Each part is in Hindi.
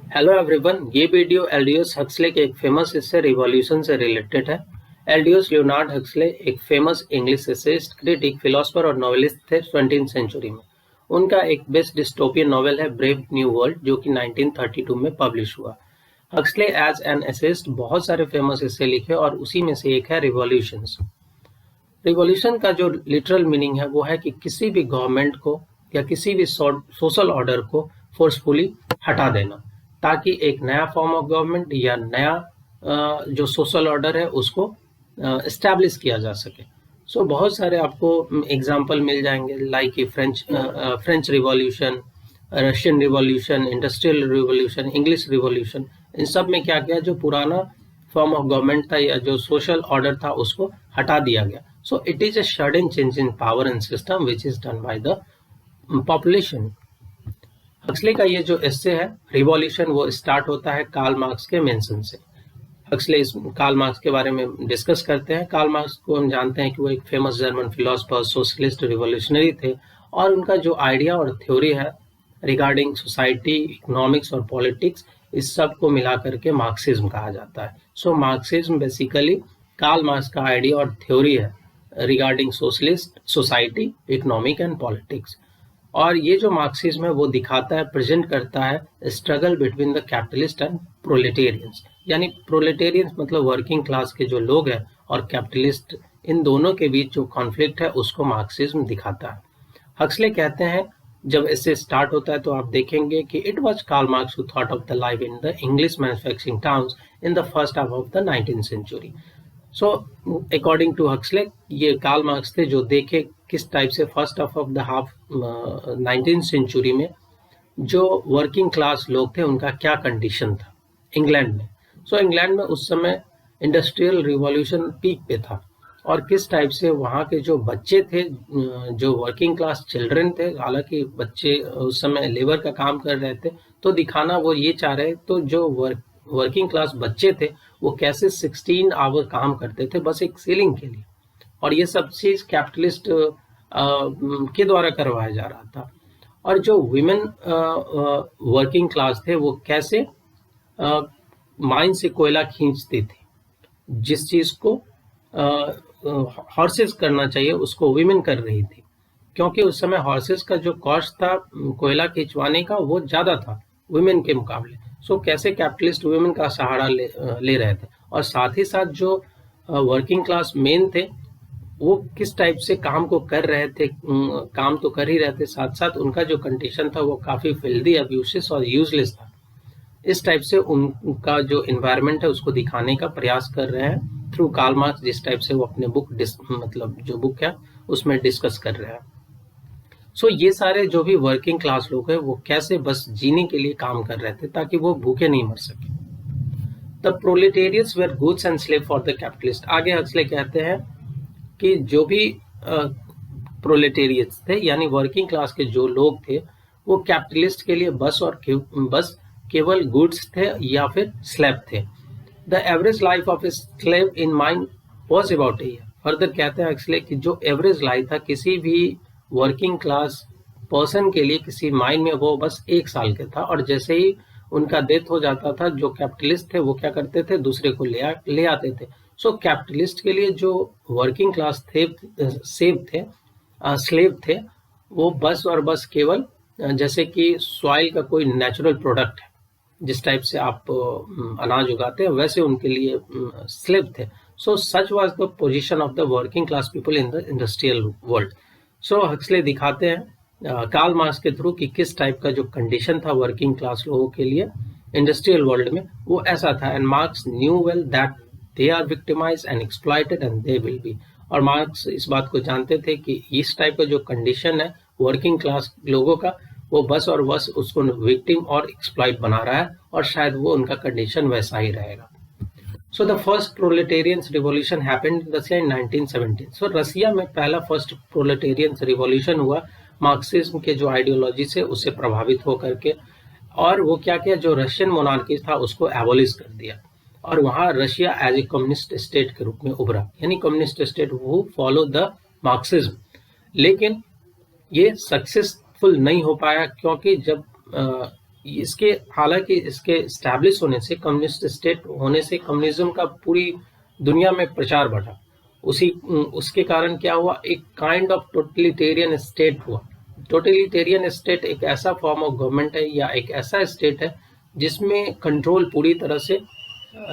हेलो एवरीवन, ये वीडियो एल्डियस हक्सले के एक फेमस एसे रिवॉल्यूशन से रिलेटेड है। एल्डियस लियोनार्ड हक्सले एक famous English essayist, critic, philosopher और नॉवेलिस्ट थे 20th सेंचुरी में। उनका एक बेस्ट डिस्टोपियन नॉवेल है ब्रेव न्यू वर्ल्ड, जो कि 1932 में पब्लिश हुआ। हक्सले एज एन एसेइस्ट बहुत सारे फेमस एसे लिखे और उसी में से एक है रिवॉल्यूशंस। रिवॉल्यूशन का जो लिटरल मीनिंग है वो है कि किसी भी गवर्नमेंट को या किसी भी सोशल ऑर्डर को फोर्सफुली हटा देना, ताकि एक नया फॉर्म ऑफ गवर्नमेंट या नया जो सोशल ऑर्डर है उसको इस्टेब्लिश किया जा सके। सो बहुत सारे आपको एग्जांपल मिल जाएंगे, like French revolution, Russian revolution, industrial revolution, English revolution. इन सब में क्या किया, जो पुराना फॉर्म ऑफ गवर्नमेंट था या जो सोशल ऑर्डर था उसको हटा दिया गया। सो it is a sudden change in power and system which is done by the population. Huxley का ये जो एस्से है रिवॉल्यूशन, वो स्टार्ट होता है कार्ल मार्क्स के मेंशन से। हक्सले इस कार्ल मार्क्स के बारे में डिस्कस करते हैं। कार्ल मार्क्स को हम जानते हैं कि वो एक famous German philosopher, socialist, revolutionary थे, और उनका जो आइडिया और थ्योरी है रिगार्डिंग सोसाइटी, इकोनॉमिक्स और पॉलिटिक्स, इस सब को मिला करके मार्क्सिज्म कहा जाता है। सो मार्क्सिज्म बेसिकली कार्ल मार्क्स का आइडिया और थ्योरी है regarding socialist, society, economic and politics. और ये जो मार्क्सिज्म है वो दिखाता है, प्रेजेंट करता है struggle between the capitalist and proletarians. यानी प्रोलेटेरियंस मतलब वर्किंग क्लास के जो लोग हैं, और कैपिटलिस्ट, इन दोनों के बीच जो कॉन्फ्लिक्ट है उसको मार्क्सिज्म दिखाता है। हक्सले कहते हैं, जब इससे स्टार्ट होता है तो आप देखेंगे कि it was Karl Marx who thought of the life in the English manufacturing towns in the first half of the 19th century. So according to Huxley, ये कार्ल मार्क्स थे जो देखे किस टाइप से first half of the 19th century में जो वर्किंग क्लास लोग थे उनका क्या कंडीशन था इंग्लैंड में। सो इंग्लैंड में उस समय इंडस्ट्रियल रिवॉल्यूशन पीक पे था, और किस टाइप से वहाँ के जो बच्चे थे, जो वर्किंग क्लास चिल्ड्रन थे, हालांकि बच्चे उस समय लेबर का काम कर रहे थे, तो दिखाना वो ये चाह रहे, तो जो वर्किंग क्लास बच्चे थे वो कैसे 16 आवर काम करते थे बस एक सीलिंग के लिए, और ये सब चीज कैपिटलिस्ट के द्वारा करवाया जा रहा था। और जो विमेन वर्किंग क्लास थे वो कैसे माइन से कोयला खींचते थे, जिस चीज को हॉर्सेस करना चाहिए उसको विमेन कर रही थी, क्योंकि उस समय हॉर्सेस का जो कॉस्ट था कोयला खिंचवाने का वो ज्यादा था वुमेन के मुकाबले। सो कैसे कैपिटलिस्ट वुमेन का सहारा ले रहे थे, और साथ ही साथ जो वर्किंग क्लास मेन थे वो किस टाइप से काम को कर रहे थे, काम तो कर ही रहे थे, साथ साथ उनका जो कंडीशन था वो काफी फिल्दी, अब्यूसिव और यूजलेस था। इस टाइप से उनका जो एनवायरनमेंट है उसको दिखाने का प्रयास कर रहे हैं थ्रू कार्ल मार्क्स, जिस टाइप से वो अपने बुक मतलब जो बुक है उसमें डिस्कस कर रहे हैं। सो ये सारे जो भी वर्किंग क्लास लोग हैं वो कैसे बस जीने के लिए काम कर रहे थे ताकि वो भूखे नहीं मर सके। The proletarians were goods and slave for the capitalist. आगे हक्सले कहते हैं कि जो भी प्रोलेटेरियंस थे यानी वर्किंग क्लास के जो लोग थे वो कैपिटलिस्ट के लिए बस केवल गुड्स थे या फिर स्लेव थे। The average life of a slave in mine was about a year. Further कहते हैं एक्चुअली कि जो एवरेज लाइफ था किसी भी वर्किंग क्लास पर्सन के लिए किसी माइन में वो बस 1 साल का था, और जैसे ही उनका डेथ हो जाता था जो कैपिटलिस्ट थे वो क्या करते थे, दूसरे को ले आते थे। सो कैपिटलिस्ट के लिए जो वर्किंग क्लास स्लेव थे वो बस और बस केवल जैसे कि सॉइल का कोई नेचुरल प्रोडक्ट है, जिस टाइप से आप अनाज उगाते हैं वैसे उनके लिए स्लेव थे। So such was the position of the working class people in the industrial world. So Huxley दिखाते हैं कार्ल मार्क्स के थ्रू कि किस टाइप का जो कंडीशन था वर्किंग क्लास लोगों के लिए इंडस्ट्रियल वर्ल्ड में वो ऐसा था। And Marx knew well that they are victimized and exploited and they will be. और मार्क्स इस बात को जानते थे कि इस टाइप का जो कंडीशन है वर्किंग क्लास लोगों का वो बस और बस उसको विक्टिम और एक्सप्लॉइट बना रहा है, और शायद वो उनका कंडीशन वैसा ही रहेगा। So the first proletarian revolution happened in Russia in 1917। So Russia में पहला फर्स्ट प्रोलेटेरियन रिवॉल्यूशन हुआ मार्क्सिज्म के जो आइडियोलॉजी से उससे प्रभावित होकर के, और वो क्या किया, जो रशियन मोनार्की था उसको एबोलिश कर दिया, और वहां Russia as a communist state के रूप में उभरा, यानी कम्युनिस्ट स्टेट वो फॉलो द मार्क्सिज्म। लेकिन ये सक्सेसफुल नहीं हो पाया, क्योंकि जब इसके हालांकि इसके एस्टैब्लिश होने से, कम्युनिस्ट स्टेट होने से कम्युनिज्म का पूरी दुनिया में प्रचार बढ़ा। उसके कारण क्या हुआ, एक काइंड ऑफ टोटलिटेरियन स्टेट हुआ। टोटलिटेरियन स्टेट एक ऐसा फॉर्म ऑफ गवर्नमेंट है या एक ऐसा स्टेट है जिसमें कंट्रोल पूरी तरह से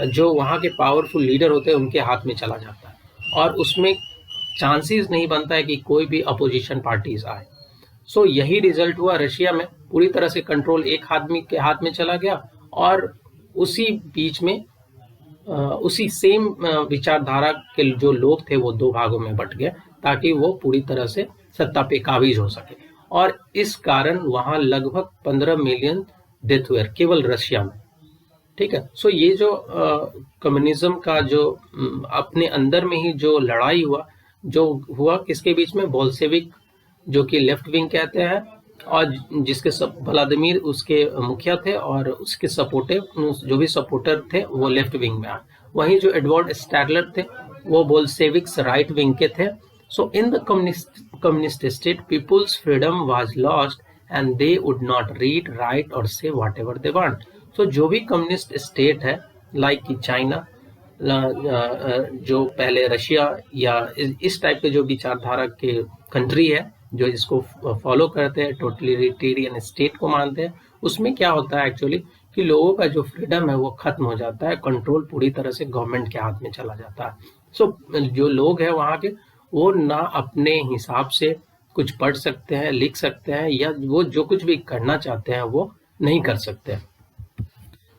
जो वहाँ के पावरफुल लीडर होते हैं उनके हाथ में चला जाता है और उसमें चांसेस नहीं बनता है कि कोई भी अपोजिशन पार्टीज आए। सो यही रिजल्ट हुआ रशिया में, पूरी तरह से कंट्रोल एक आदमी के हाथ में चला गया और उसी बीच में उसी सेम विचारधारा के जो लोग थे वो दो भागों में बट गए ताकि वो पूरी तरह से सत्ता पे काबिज हो सके। और इस कारण वहां लगभग 15 मिलियन डेथ हुए केवल रशिया में। ठीक है, सो ये जो कम्युनिज्म का जो अपने अंदर में ही जो लड़ाई हुआ, जो हुआ किसके बीच में, बोल्शेविक जो कि लेफ्ट विंग कहते हैं और जिसके सब व्लादिमीर उसके मुखिया थे और उसके सपोर्टिव जो भी सपोर्टर थे वो लेफ्ट विंग में आए। वहीं जो एडवर्ड स्टैडलर थे वो बोल्शेविक्स राइट विंग के थे। So in the communist state people's freedom was lost and they would not read, write और say whatever they want. So जो भी कम्युनिस्ट स्टेट है लाइक कि चाइना, जो पहले रशिया या इस टाइप के जो विचारधारा के कंट्री है जो इसको फॉलो करते हैं, टोटलिटेरियन स्टेट को मानते हैं, उसमें क्या होता है एक्चुअली कि लोगों का जो फ्रीडम है वो खत्म हो जाता है, कंट्रोल पूरी तरह से गवर्नमेंट के हाथ में चला जाता है। सो जो लोग हैं वहाँ के वो ना अपने हिसाब से कुछ पढ़ सकते हैं, लिख सकते हैं या वो जो कुछ भी करना चाहते हैं वो नहीं कर सकते।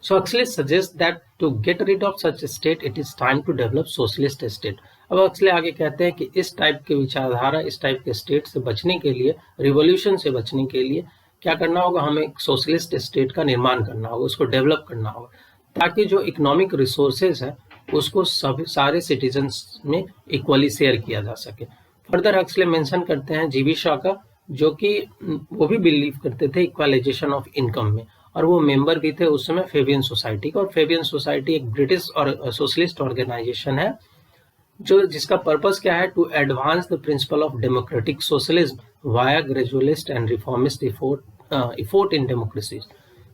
So Huxley suggests that to get rid of such a state, it is time to develop socialist state. अब Huxley आगे कहते हैं कि इस टाइप के विचारधारा, इस टाइप के स्टेट से बचने के लिए, रिवॉल्यूशन से बचने के लिए क्या करना होगा, हमें एक सोशलिस्ट स्टेट का निर्माण करना होगा, उसको डेवलप करना होगा ताकि जो इकोनॉमिक रिसोर्सेज है उसको सारे सिटीजन्स में इक्वली शेयर किया जा सके। फर्दर Huxley मेंशन करते हैं जीवी शॉ का, जो कि वो भी बिलीव करते थे इक्वलाइजेशन ऑफ इनकम में और वो मेंबर भी थे उस समय फेबियन सोसाइटी का। और फेबियन सोसाइटी एक ब्रिटिश और सोशलिस्ट ऑर्गेनाइजेशन है जो जिसका पर्पस क्या है, to advance the principle of democratic socialism via gradualist and reformist effort in democracy.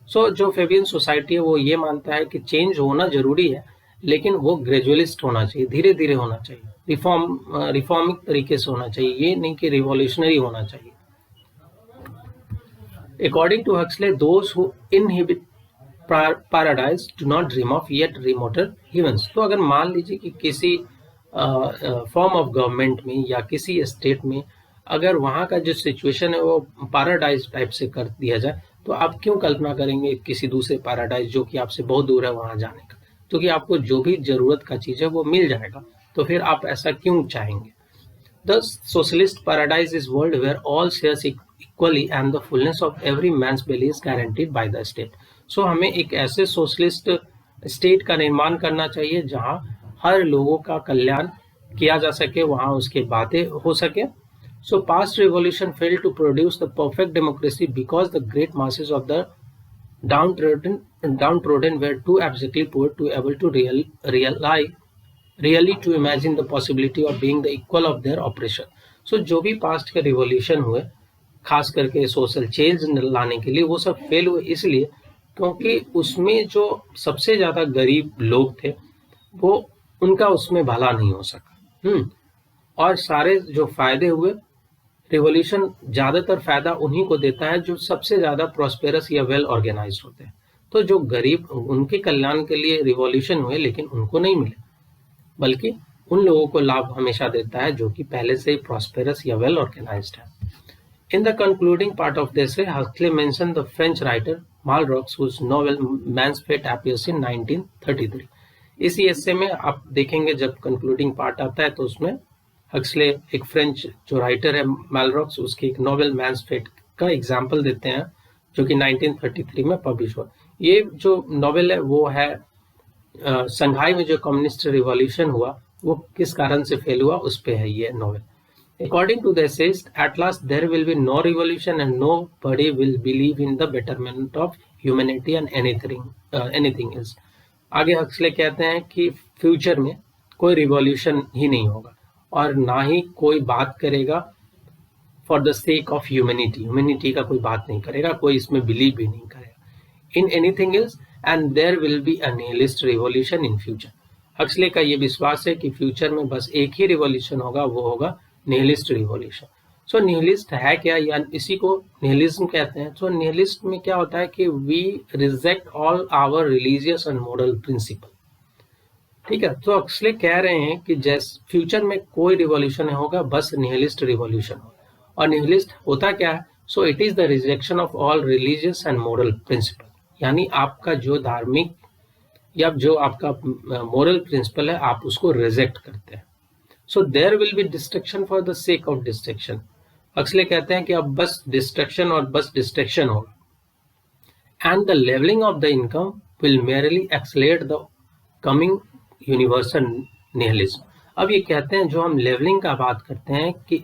So जो फेबियन सोसाइटी है वो ये मानता है कि चेंज होना जरूरी है लेकिन वो ग्रेजुअलिस्ट होना चाहिए, धीरे धीरे होना चाहिए, रिफॉर्मिक तरीके से होना चाहिए, ये नहीं कि रिवॉल्यूशनरी होना चाहिए। According to Huxley, those who inhabit paradise do not dream of yet remoter heavens. तो अगर मान लीजिए कि किसी फॉर्म ऑफ गवर्नमेंट में या किसी स्टेट में अगर वहाँ का जो सिचुएशन है वो पैराडाइज टाइप से कर दिया जाए तो आप क्यों कल्पना करेंगे किसी दूसरे पैराडाइज जो कि आपसे बहुत दूर है वहाँ जाने का, क्योंकि आपको जो भी जरूरत का चीज़ है वो मिल जाएगा, तो फिर आप ऐसा क्यों चाहेंगे। The socialist paradise is world where all shares equally and the fullness of every man's belly is guaranteed by the state. So हमें एक ऐसे सोशलिस्ट स्टेट का निर्माण करना चाहिए जहां हर लोगों का कल्याण किया जा सके, वहां उसके बातें हो सके। So past revolution failed to produce the perfect democracy because the great masses of the downtrodden were too abjectly poor to able to really to imagine the possibility of being the equal of their oppression. So जो भी पास्ट के रिवॉल्यूशन हुए खास करके सोशल चेंज लाने के लिए वो सब फेल हुए इसलिए क्योंकि उसमें जो सबसे ज्यादा गरीब लोग थे वो उनका उसमें भला नहीं हो सका। और सारे जो फायदे हुए, रिवॉल्यूशन ज्यादातर फायदा उन्हीं को देता है जो सबसे ज्यादा प्रॉस्पेरस या वेल ऑर्गेनाइज्ड होते हैं। तो जो गरीब उनके कल्याण के लिए रिवॉल्यूशन हुए लेकिन उनको नहीं मिले, बल्कि उन लोगों को लाभ हमेशा देता है जो कि पहले से ही प्रॉस्पेरस या वेल ऑर्गेनाइज्ड है। In the concluding part of the essay, Huxley mentioned the French writer Malraux, whose novel Man's Fate appears in 1933. इसी essay में आप देखेंगे जब concluding part आता है तो उसमें हक्सले एक फ्रेंच जो राइटर है मैलरॉक्स, उसकी एक नॉवेल मैन्स फेट का एग्जाम्पल देते हैं जो कि 1933 में पब्लिश हुआ। ये जो नॉवेल है वो है संघाई में जो कम्युनिस्ट रिवॉल्यूशन हुआ वो किस कारण से फेल हुआ उस पे है ये novel. According to the essayist, at last there will be no revolution and nobody will believe in the betterment of humanity and anything else. आगे हक्सले कहते हैं कि फ्यूचर में कोई रिवॉल्यूशन ही नहीं होगा और ना ही कोई बात करेगा for the sake of humanity, humanity का कोई बात नहीं करेगा, कोई इसमें बिलीव भी नहीं करेगा। in anything else and there will be a nihilist revolution in future. Huxley का ये विश्वास है कि फ्यूचर में बस एक ही रिवॉल्यूशन होगा, वो होगा निहिलिस्ट रिवॉल्यूशन. सो निहिलिस्ट है क्या, या इसी को निहिलिज्म कहते हैं. सो निहिलिस्ट में क्या होता है कि we reject all our religious and moral principle. ठीक है, तो हक्सले कह रहे हैं कि जैसे फ्यूचर में कोई रिवॉल्यूशन नहीं होगा, बस निहिलिस्ट रिवॉल्यूशन होगा. और निहिलिस्ट होता क्या है? So it is the rejection of all religious and moral principle. यानी आपका जो धार्मिक या जो आपका मोरल प्रिंसिपल है, आप उसको रिजेक्ट करते हैं. So there will be destruction for the sake of destruction. Huxley कहते हैं कि अब बस डिस्ट्रक्शन और बस डिस्ट्रक्शन होगा. And the levelling of the income will merely accelerate the coming universal nihilism. अब ये कहते हैं, जो हम लेवलिंग का बात करते हैं कि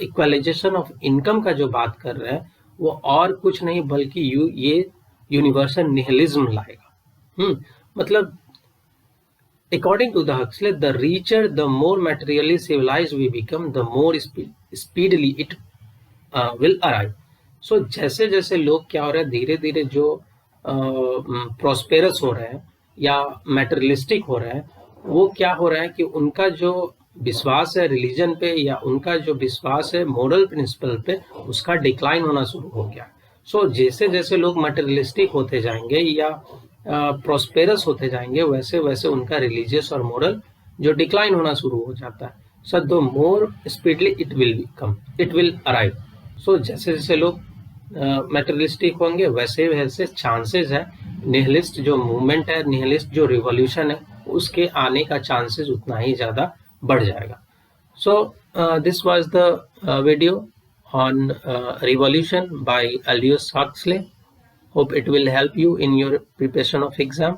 इक्वलाइजेशन ऑफ इनकम का जो बात कर रहे हैं, वो और कुछ नहीं बल्कि ये यूनिवर्सल निहिलिज्म लाएगा. मतलब according to the Huxley, the richer, the more materially civilized we become, the more speedily it will arrive. So जैसे जैसे लोग क्या हो रहे हैं, धीरे धीरे जो प्रॉस्पेरस हो रहे हैं या मेटेरियलिस्टिक हो रहे हैं, वो क्या हो रहा है कि उनका जो विश्वास है रिलीजन पे या उनका जो विश्वास है मोरल प्रिंसिपल पे, उसका डिक्लाइन होना शुरू हो गया. सो जैसे जैसे लोग मटेरियलिस्टिक होते जाएंगे या प्रॉस्पेरस होते जाएंगे, वैसे वैसे उनका रिलीजियस और मोरल जो डिक्लाइन होना शुरू हो जाता है. So the more speedily it will arrive. So जैसे जैसे लोग मटेरियलिस्टिक होंगे, वैसे वैसे चांसेस है निहिलिस्ट जो मूवमेंट है, निहिलिस्ट जो रिवॉल्यूशन है, उसके आने का चांसेस उतना ही ज़्यादा बढ़ जाएगा. So this was the video on Revolution by Aldous Huxley. Hope it will help you in your preparation of exam.